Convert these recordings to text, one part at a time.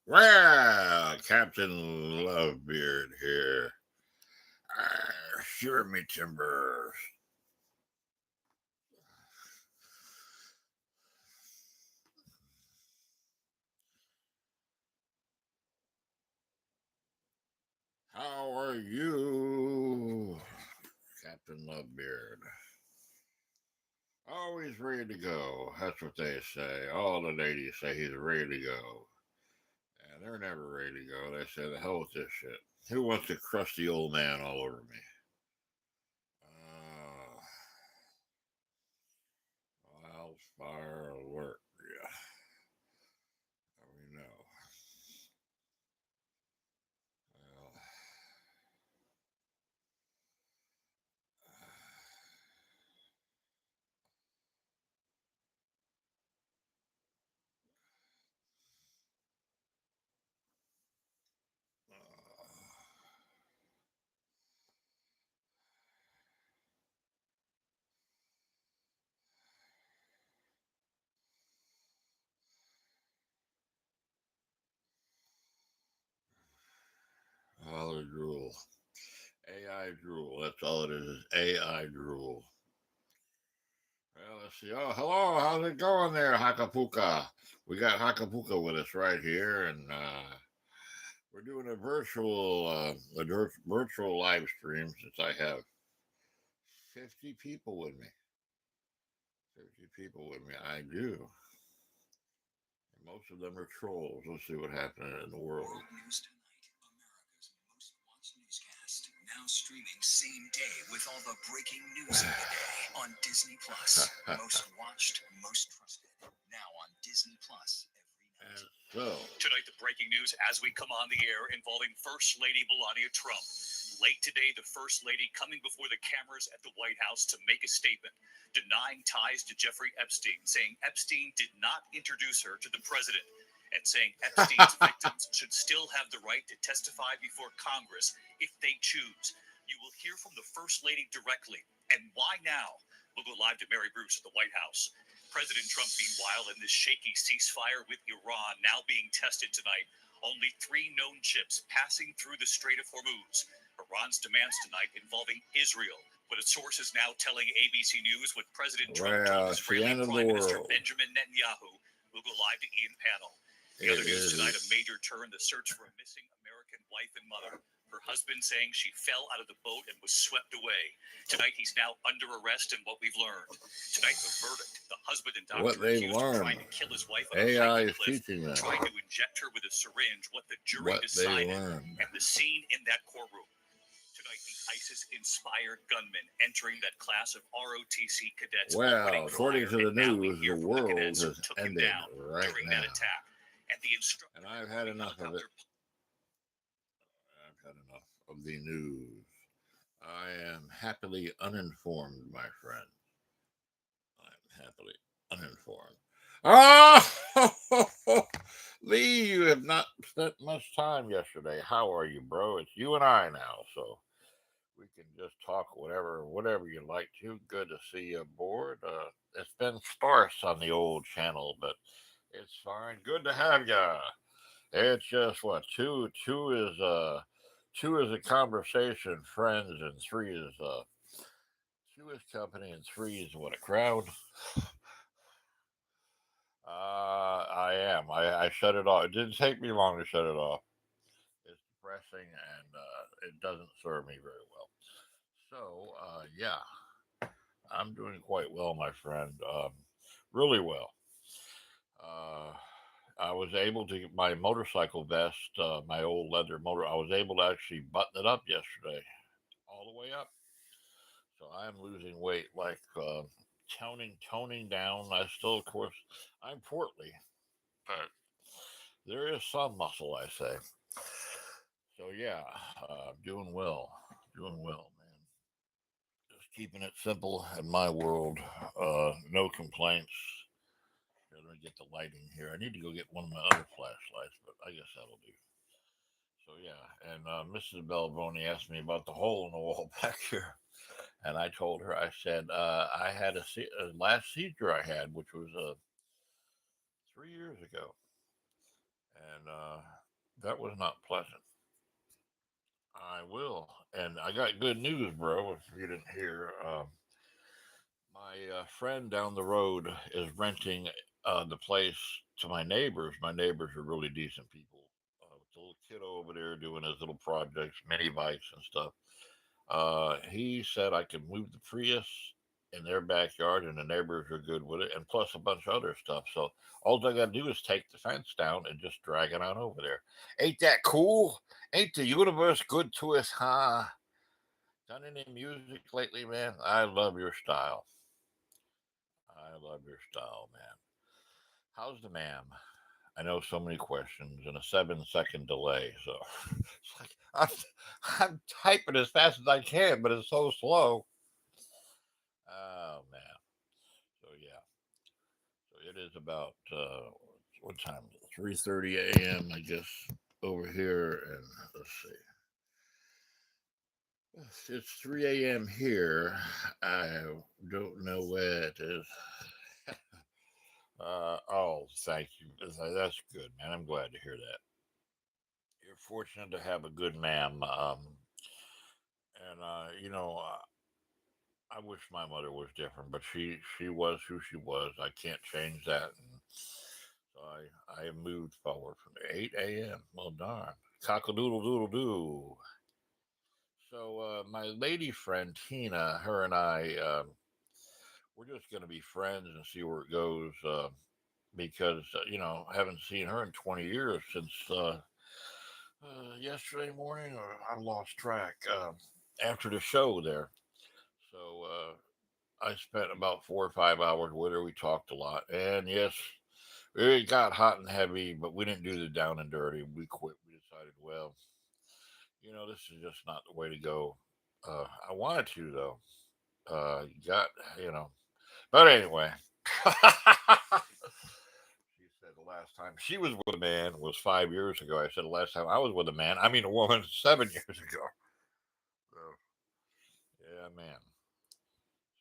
Well, Captain Lovebeard here. Sure me timbers. How are you, Captain Lovebeard? Always ready to go. That's what they say. All the ladies say he's ready to go. And they're never ready to go. They say, the hell with this shit. Who wants to crush the old man all over me? Uh, Wildfire alert. Yeah, we know. Well, all the drool. AI drool. That's all it is AI drool. Well, let's see. Oh, hello. How's it going there, Hakapuka? We got Hakapuka with us right here, and we're doing a virtual live stream since I have 50 people with me. 50 people with me. I do. And most of them are trolls. Let's see what happened in the world. World News Tonight, America's most watched newscast. Now streaming same day with all the breaking news of the day on Disney Plus. Most watched, most trusted. Now on Disney Plus every night. So, Tonight, the breaking news as we come on the air involving First Lady Melania Trump. Late today, the First Lady coming before the cameras at the White House to make a statement, denying ties to Jeffrey Epstein, saying Epstein did not introduce her to the president, and saying Epstein's victims should still have the right to testify before Congress if they choose. You will hear from the First Lady directly. And why now? We'll go live to Mary Bruce at the White House. President Trump, meanwhile, in this shaky ceasefire with Iran now being tested tonight, only 3 known ships passing through the Strait of Hormuz. Iran's demands tonight involving Israel, but a source is now telling ABC News what President Trump told Israeli Prime Minister Benjamin Netanyahu. We'll go live to Ian Pannell. The other news tonight, a major turn, the search for a missing American wife and mother. Her husband saying she fell out of the boat and was swept away. Tonight, he's now under arrest, and what we've learned. Tonight, the verdict. The husband and doctor accused of trying to kill his wife on a hiking cliff, trying to inject her with a syringe, what the jury decided, and the scene in that courtroom. Tonight, the ISIS-inspired gunman entering that class of ROTC cadets. well, according to the news, the world has ended right now. And I've had enough of it. I've had enough of the news. I am happily uninformed, my friend. I'm happily uninformed. Oh, Lee, you have not spent much time yesterday. How are you, bro? It's you and I now, so we can just talk whatever you like to. Good to see you aboard. It's been sparse on the old channel, but it's fine. Good to have ya. It's just what two is a conversation, friends, and two is company, and three is what a crowd. I am. I shut it off. It didn't take me long to shut it off. It's depressing and it doesn't serve me very well. So yeah, I'm doing quite well, my friend. Really well. Uh, I was able to get my motorcycle vest, my old leather motor. I was able to actually button it up yesterday, all the way up. So I'm losing weight, like toning down. I still, of course, I'm portly, but there is some muscle, I say. So yeah, doing well, doing well, man. Just keeping it simple in my world. No complaints. Here, let me get the lighting here. I need to go get one of my other flashlights, but I guess that'll do. So yeah, and Mrs. Belboni asked me about the hole in the wall back here, and I told her, I said I had a last seizure I had, which was 3 years ago, and that was not pleasant. I will, and I got good news, bro. If you didn't hear, my friend down the road is renting the place to my neighbors. My neighbors are really decent people. With the little kid over there doing his little projects, mini bikes and stuff. He said I could move the Prius in their backyard, and the neighbors are good with it, and plus a bunch of other stuff. So all I got to do is take the fence down and just drag it on over there. Ain't that cool? Ain't the universe good to us, huh? Done any music lately, man? I love your style. I love your style, man. How's the ma'am? I know so many questions and a 7 second delay, so it's like I'm typing as fast as I can, but it's so slow. Oh man. So yeah. So it is about what time? 3:30 a.m. I guess over here, and let's see. It's 3 a.m. here. I don't know where it is. Oh, thank you. That's good, man. I'm glad to hear that. You're fortunate to have a good ma'am. And I wish my mother was different, but she was who she was. I can't change that. And so I moved forward from 8 a.m. Well, darn. Cock a doodle doodle doo. So my lady friend Tina, her and I, we're just going to be friends and see where it goes. Because I haven't seen her in 20 years since yesterday morning, or I lost track. After the show there, so I spent about 4 or 5 hours with her. We talked a lot, and yes, it got hot and heavy, but we didn't do the down and dirty. We quit. We decided, well, this is just not the way to go. I wanted to though. Got you know, but anyway. She said the last time she was with a man was 5 years ago. I said the last time I was with a man, I mean a woman, 7 years ago. So, yeah, man.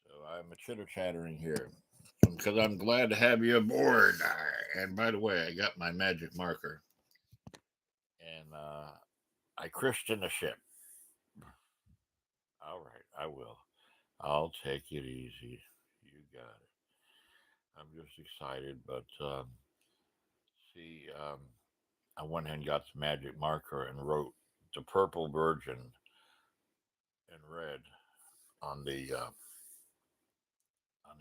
So I'm a chitter chattering here because I'm glad to have you aboard. And by the way, I got my magic marker and I christened the ship. All right, I will. I'll take it easy. You got it. I'm just excited, but see, I went and got the magic marker and wrote the Purple Virgin in red on the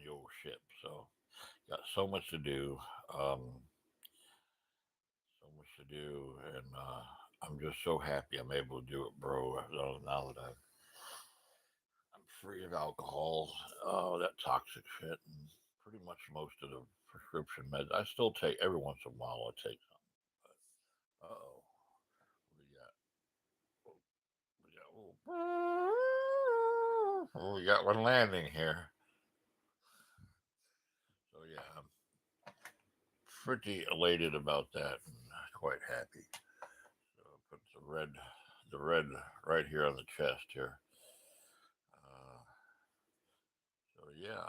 old ship. So got so much to do. Um, so much to do, and I'm just so happy I'm able to do it, bro. Now that I'm free of alcohol, oh, that toxic shit, and pretty much most of the prescription meds. I still take every once in a while. I take some. But we got? We got one landing here. So yeah, I'm pretty elated about that and quite happy. So put the red right here on the chest here. Uh, so yeah,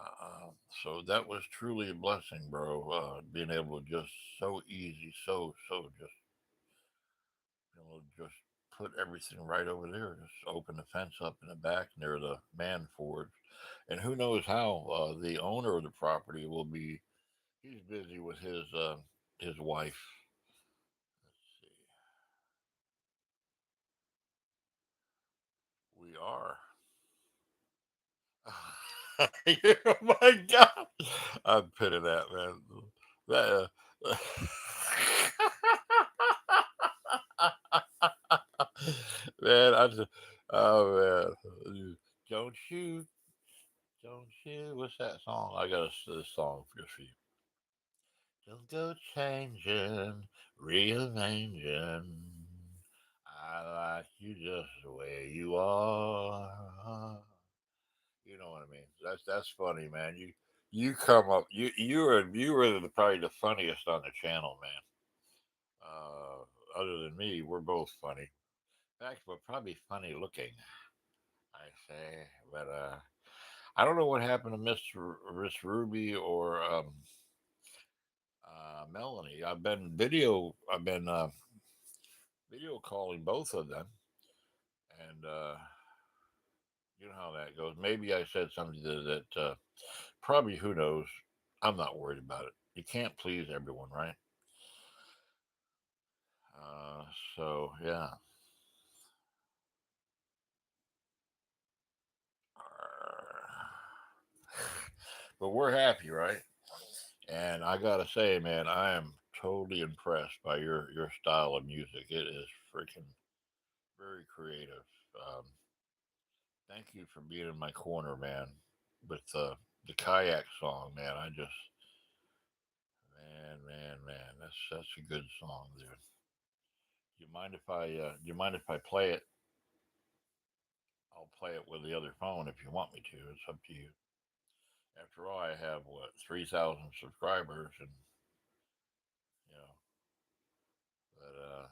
so that was truly a blessing, bro. Being able to just so easy, so just just put everything right over there. Just open the fence up in the back near the man forge, and who knows how the owner of the property will be. He's busy with his wife. Let's see. We are. Oh my god! I'm pinning that, man. That, man, I just, oh man, don't you, don't you? What's that song? I got this song just for you. Don't go changing, rearranging. I like you just the way you are. You know what I mean? That's funny, man. You come up. You were probably the funniest on the channel, man. Other than me, we're both funny. In fact, we're probably funny looking. I say, but I don't know what happened to Miss Ruby or Melanie. I've been video calling both of them, and you know how that goes. Maybe I said something that probably, who knows. I'm not worried about it. You can't please everyone, right? Uh, so yeah. But we're happy, right? And I gotta say, man, I am totally impressed by your style of music. It is freaking very creative. Um, Thank you for being in my corner, man. With the kayak song, man. Man, that's a good song, dude. Do you mind if I play it? I'll play it with the other phone if you want me to. It's up to you. After all, I have what 3,000 subscribers, and you know, but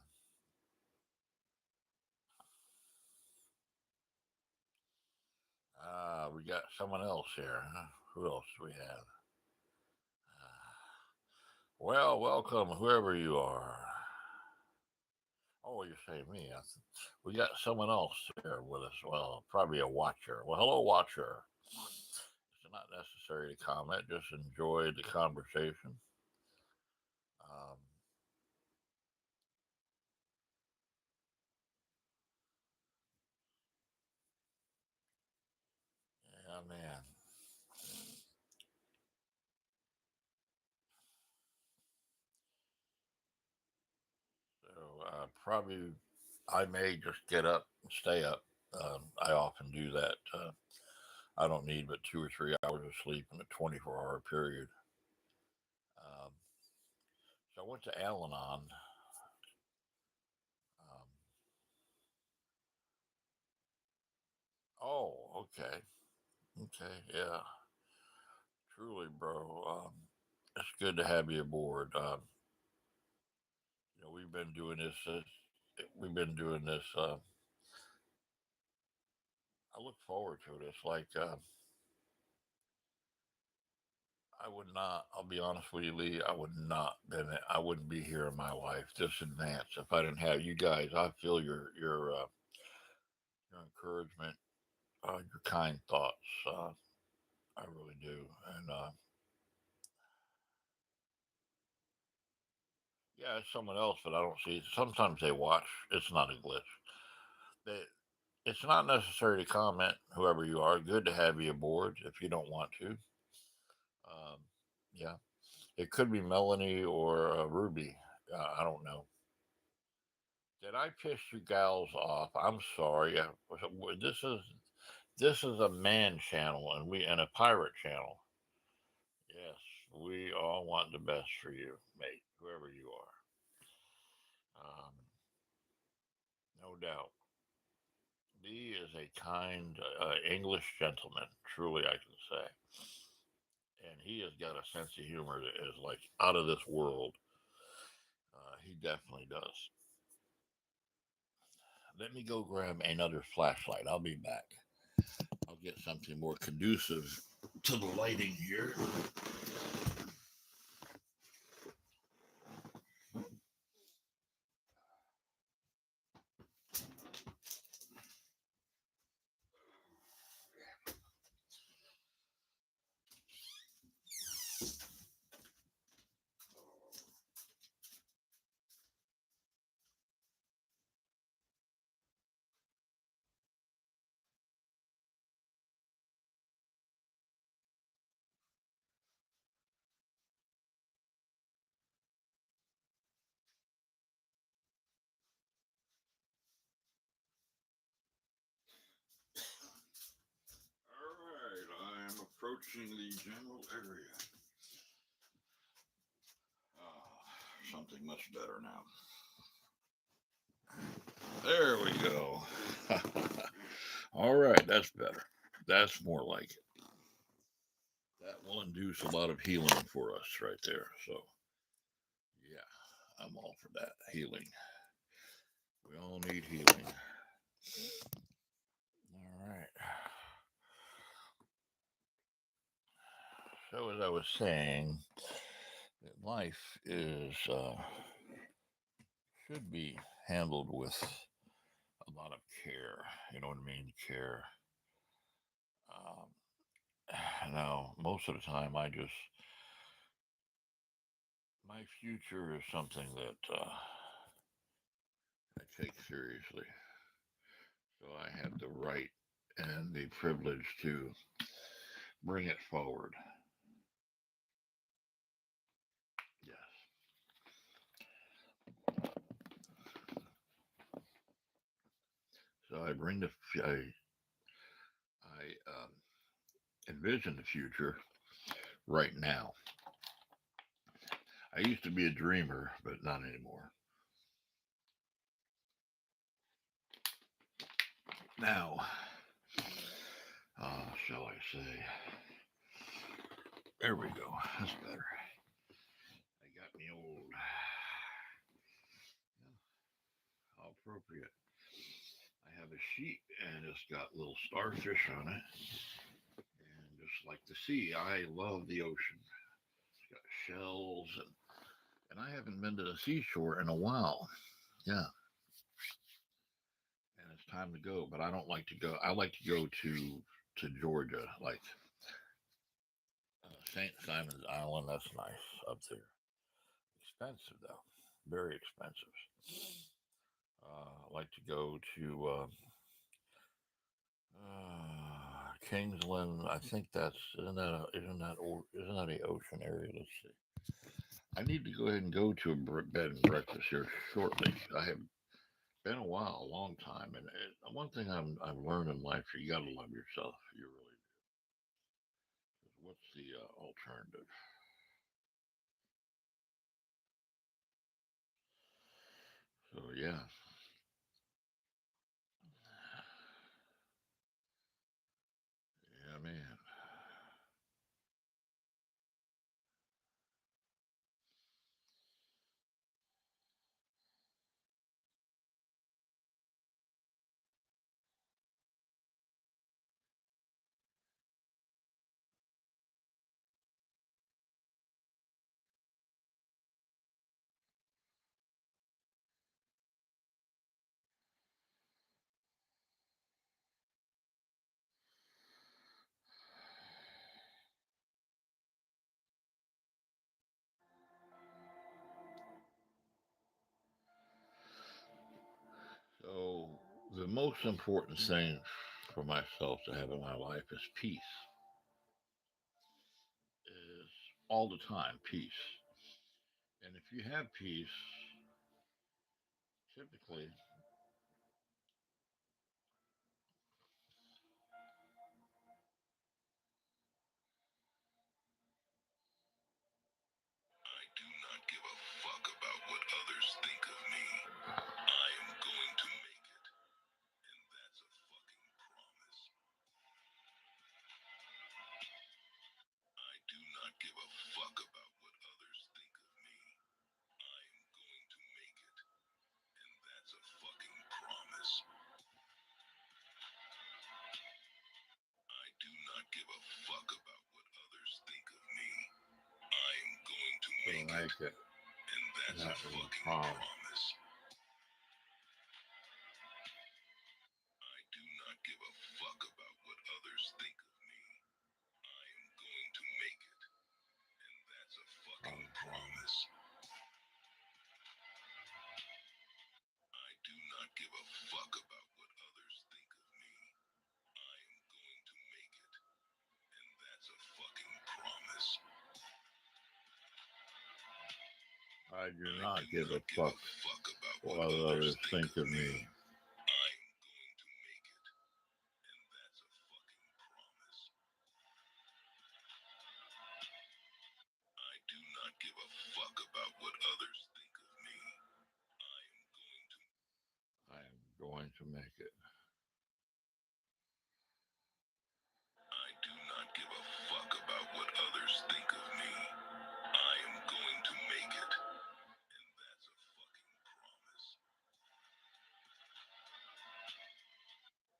we got someone else here. Huh? Who else do we have? Well, welcome, whoever you are. Oh, you're saying me. We got someone else here with us. Well, probably a watcher. Well, hello, watcher. It's not necessary to comment. Just enjoy the conversation. Um, yeah, man. So probably I may just get up and stay up. I often do that. I don't need but 2 or 3 hours of sleep in a 24-hour period. Um, so I went to Al Anon. Um, oh, okay. Okay. Yeah. Truly, bro. It's good to have you aboard. We've been doing this. We've been doing this. I look forward to it. It's like I would not. I'll be honest with you, Lee. I would not been. I wouldn't be here in my life this advanced if I didn't have you guys. I feel your encouragement, your kind thoughts. I really do. And yeah, it's someone else, but I don't see. Sometimes they watch. It's not a glitch. They, it's not necessary to comment. Whoever you are, good to have you aboard. If you don't want to, yeah, it could be Melanie or Ruby. I don't know. Did I piss you gals off? I'm sorry. This is a man channel and a pirate channel. Yes, we all want the best for you, mate, whoever you are. No doubt. B is a kind English gentleman, truly, I can say. And he has got a sense of humor that is like out of this world. He definitely does. Let me go grab another flashlight. I'll be back. I'll get something more conducive to the lighting here. All right, I am approaching the general area. Something much better now. There we go. All right, that's better. That's more like it. That will induce a lot of healing for us right there. So, yeah, I'm all for that. Healing. We all need healing. All right. So, as I was saying, that life is should be handled with a lot of care. You know what I mean? Care. Um, now, most of the time, my future is something that I take seriously. So I have the right and the privilege to bring it forward. Yes. So I bring the I envision the future right now. I used to be a dreamer, but not anymore. Now, shall I say? There we go. That's better. I got me old. How appropriate. I have a sheet and it's got little starfish on it. And just like the sea, I love the ocean. It's got shells and I haven't been to the seashore in a while. Yeah. And it's time to go, but I don't like to go. I like to go to Georgia, like St. Simon's Island. That's nice up there. Expensive though, very expensive. I like to go to Kingsland. I think that's isn't that a ocean area? Let's see. I need to go ahead and go to a bed and breakfast here shortly. I have been a while, a long time, and one thing I've learned in life: you got to love yourself. You really do. 'Cause what's the alternative? So yeah, yeah, man. So the most important thing for myself to have in my life is peace. Is all the time peace. And if you have peace, typically I do not give a fuck about what others think of me. I am going to make it, and that's a fucking promise. I do not give a fuck about what others think of me. I am going to make it, and that's a fucking promise. I do not give a fuck about what others think of me. I am going to make it, and that's a fucking promise. I do not give a fuck about what others think of me. I am going to make it, and that's a fucking promise. I do not give a fuck about what others think of me. I am going to make it, and that's a fucking promise. I do not give a fuck what others think of me. I am going to make it, and that's a fucking promise. I do not give a fuck about what others think of me. I am going to make it. I do not give a fuck about what others think of me. I am going to make it. And that's a fucking promise.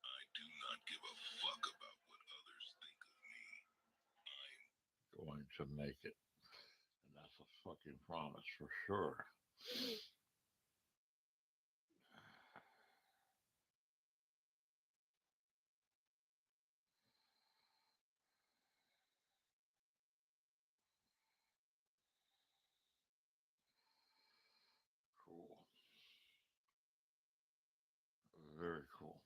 I do not give a fuck about what others think of me. I am going to make it. And that's a fucking promise for sure. Cool. Very cool.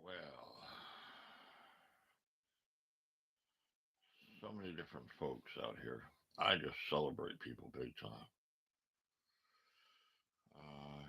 Well, so many different folks out here. I just celebrate people big time. Uh,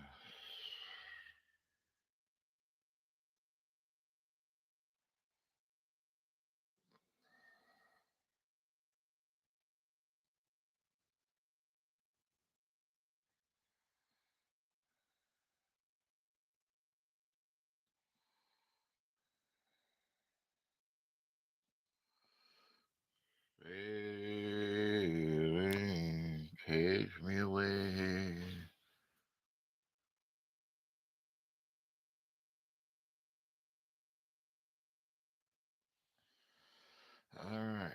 Sailing takes me away. All right.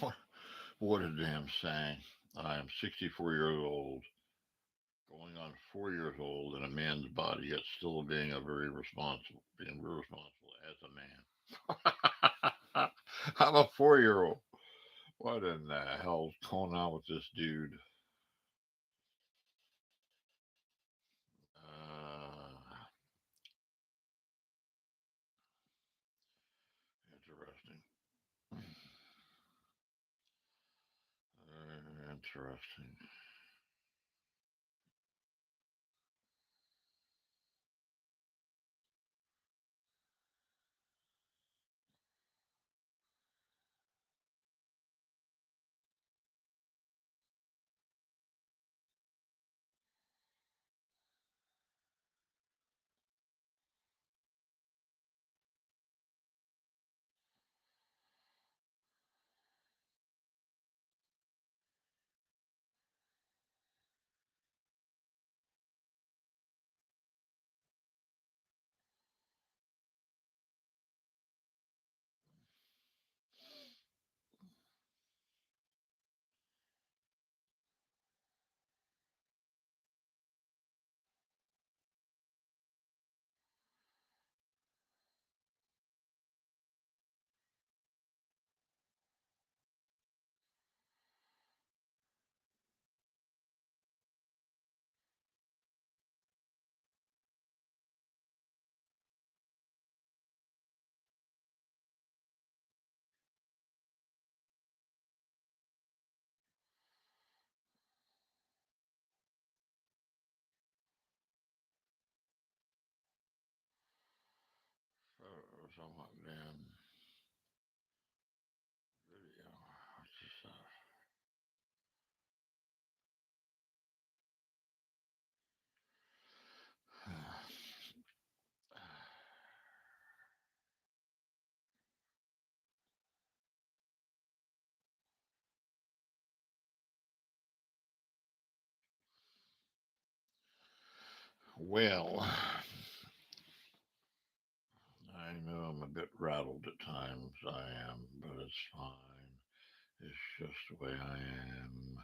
What, what a damn saying. I am 64 years old, going on 4 years old in a man's body, yet still being very responsible as a man. I'm a 4 year old. What in the hell's going on with this dude? Interesting. Interesting. Somewhat damn video. What's this? Well, I know I'm a bit rattled at times. I am, but it's fine. It's just the way I am.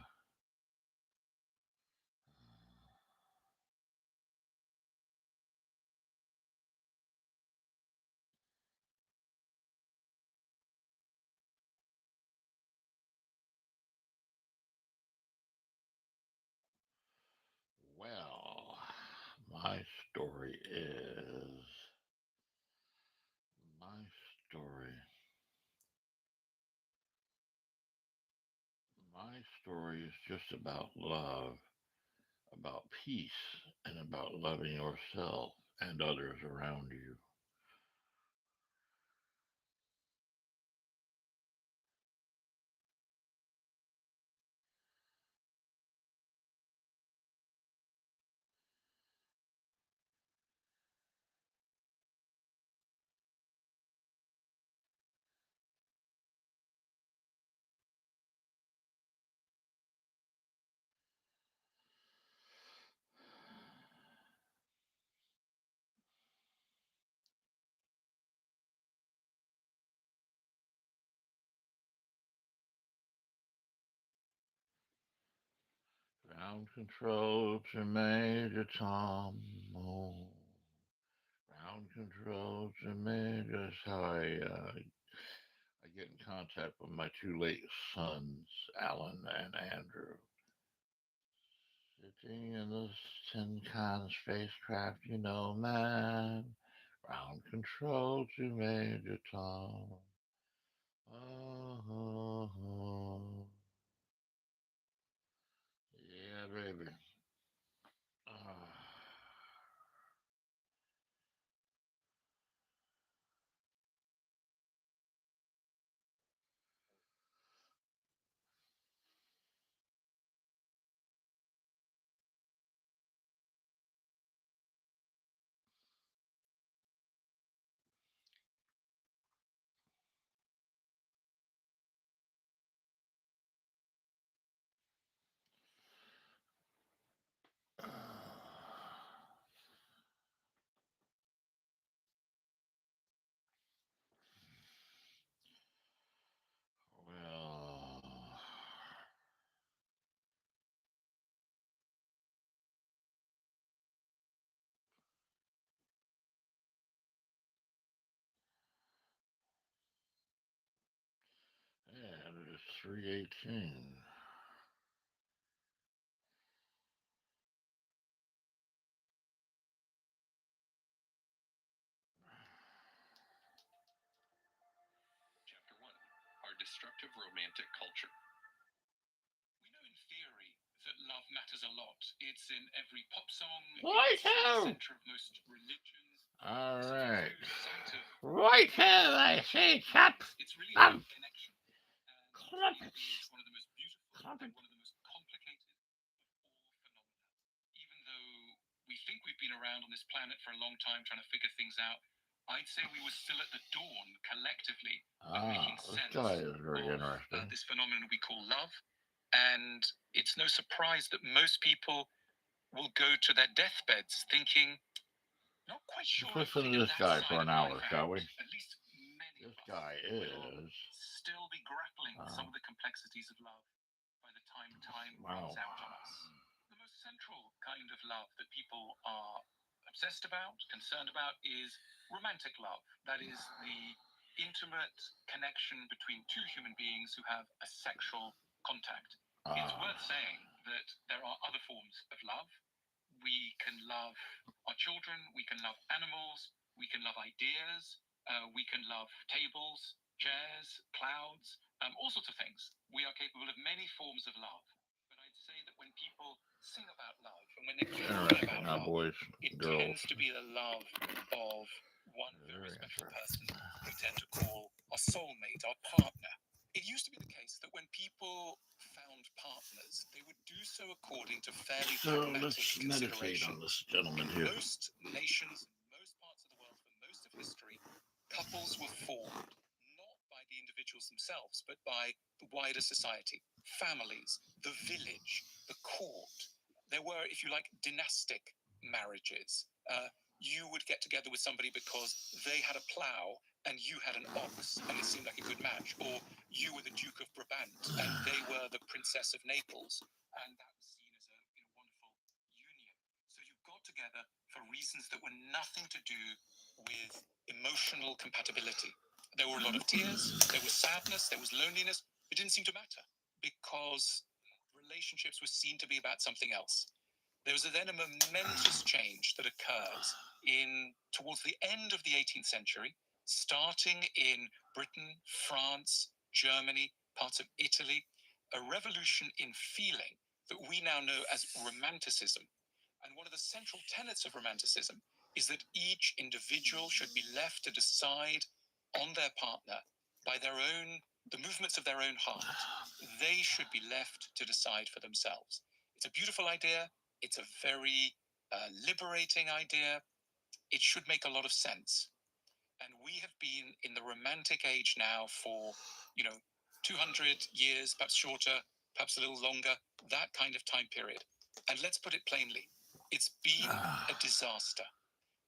Well, my story is my story. My story is just about love, about peace, and about loving yourself and others around you. Ground control to Major Tom. Oh, ground control to Major. That's how I get in contact with my two late sons, Alan and Andrew. Sitting in the Sincan spacecraft, you know, man. Ground control to Major Tom. Oh, oh, oh. Yeah, baby. Ah. Well, yeah, it is 3:18. Chapter 1: Our Destructive Romantic Culture. We know in theory that love matters a lot. It's in every pop song, Right it's at the ho! center of most religions. All So if right. you lose sight of Right ho, I say, chaps. it's really Um, about connection. And Crumpets. it is one of the most beautiful Crumpet. and one of the most complicated of all phenomena. Even though we think we've been around on this planet for a long time trying to figure things out, I'd say we were still at the dawn collectively of making This sense guy is very of interesting. this phenomenon we call love. And it's no surprise that most people will go to their deathbeds thinking, not quite sure. Let's listen to this guy for an hour, shall we? At least many This of us guy will is. still be grappling with some of the complexities of love by the time Wow. runs out on us. The most central kind of love that people are obsessed about, concerned about, is romantic love. That is the intimate connection between two human beings who have a sexual contact. It's worth saying that there are other forms of love. We can love our children, we can love animals, we can love ideas, we can love tables, chairs, clouds, all sorts of things. We are capable of many forms of love. But I'd say that when people sing about love and when they talk about love, boys, it girls. tends to be the love of one very special person we tend to call our soulmate, our partner. It used to be the case that when people found partners, they would do so according to fairly pragmatic let's meditate on this gentleman here. most nations, in most parts of the world, for most of history, couples were formed not by the individuals themselves, but by the wider society, families, the village, the court. There were, if you like, dynastic marriages. You would get together with somebody because they had a plow and you had an ox, and it seemed like a good match. Or you were the Duke of Brabant and they were the Princess of Naples, and that was seen as a wonderful union. So you got together for reasons that were nothing to do with emotional compatibility. There were a lot of tears, there was sadness, there was loneliness. It didn't seem to matter because relationships were seen to be about something else. There was then a momentous change that occurs towards the end of the 18th century, starting in Britain, France, Germany, parts of Italy, a revolution in feeling that we now know as Romanticism. And one of the central tenets of Romanticism is that each individual should be left to decide on their partner by the movements of their own heart. They should be left to decide for themselves. It's a beautiful idea. It's a very liberating idea. It should make a lot of sense. And we have been in the romantic age now for, 200 years, perhaps shorter, perhaps a little longer, that kind of time period. And let's put it plainly, it's been a disaster.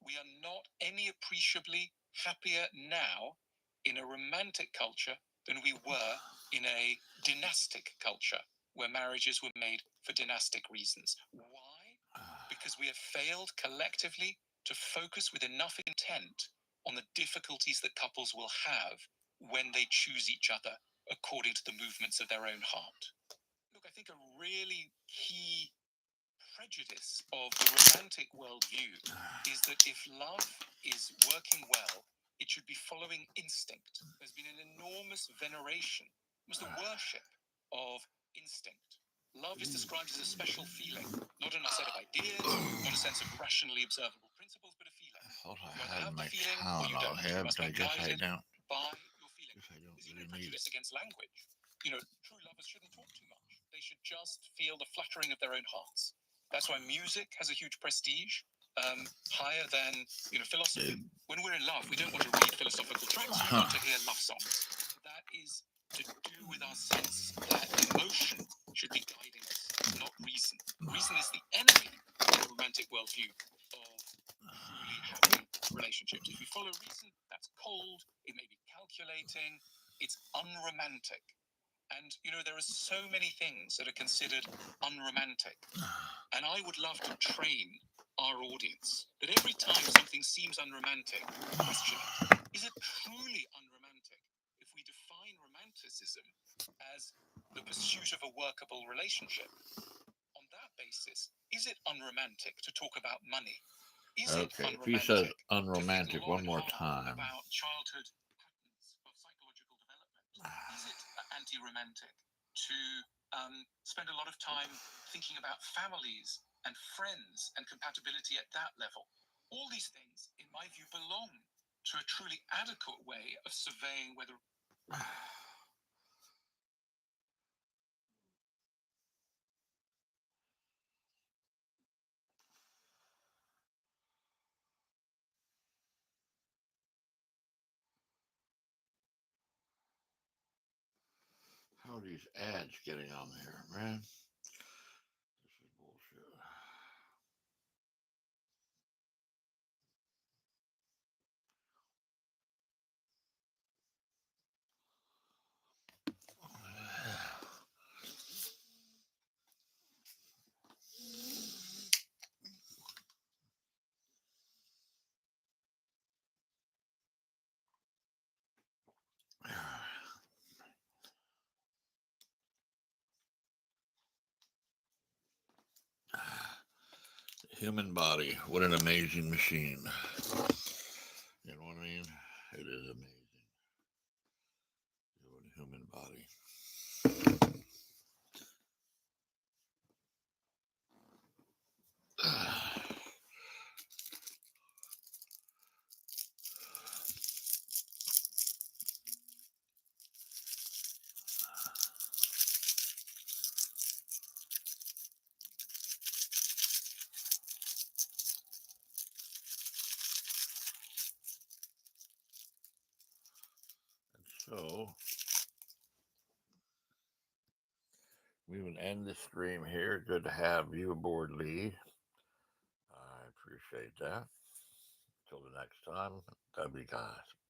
We are not any appreciably happier now in a romantic culture than we were in a dynastic culture where marriages were made for dynastic reasons. Why? Because we have failed collectively to focus with enough intent on the difficulties that couples will have when they choose each other according to the movements of their own heart. Look, I think a really key prejudice of the romantic worldview is that if love is working well, it should be following instinct. There's been an enormous veneration, almost the worship of instinct. Love is described as a special feeling, not a set of ideas, not a sense of rationally observable principles, but a feeling. I thought I You either had have my the feeling or town you out don't. here, You must but I be guess I guided don't. by your feeling. I don't There's even really need prejudice it. against language. True lovers shouldn't talk too much. They should just feel the fluttering of their own hearts. That's why music has a huge prestige, higher than philosophy. When we're in love, we don't want to read philosophical tracts. We want to hear love songs. That is to do with our sense that emotion should be guiding us, not reason. Reason is the enemy in the romantic worldview of truly happy relationships. If you follow reason, that's cold. It may be calculating. It's unromantic. And there are so many things that are considered unromantic. And I would love to train our audience that every time something seems unromantic, question it. Is it truly unromantic if we define romanticism as the pursuit of a workable relationship? On that basis, is it unromantic to talk about money? Is it Okay, if he says unromantic to unromantic think long one and more hard time. about childhood patterns of psychological development? Is it anti-romantic to spend a lot of time thinking about families and friends and compatibility at that level? All these things, in my view, belong to a truly adequate way of surveying whether How are these ads getting on here, man? This is bullshit. Human body, what an amazing machine. You know what I mean? It is amazing. The human body. So, we would end the stream here. Good to have you aboard, Lee. I appreciate that. Till the next time, love you guys.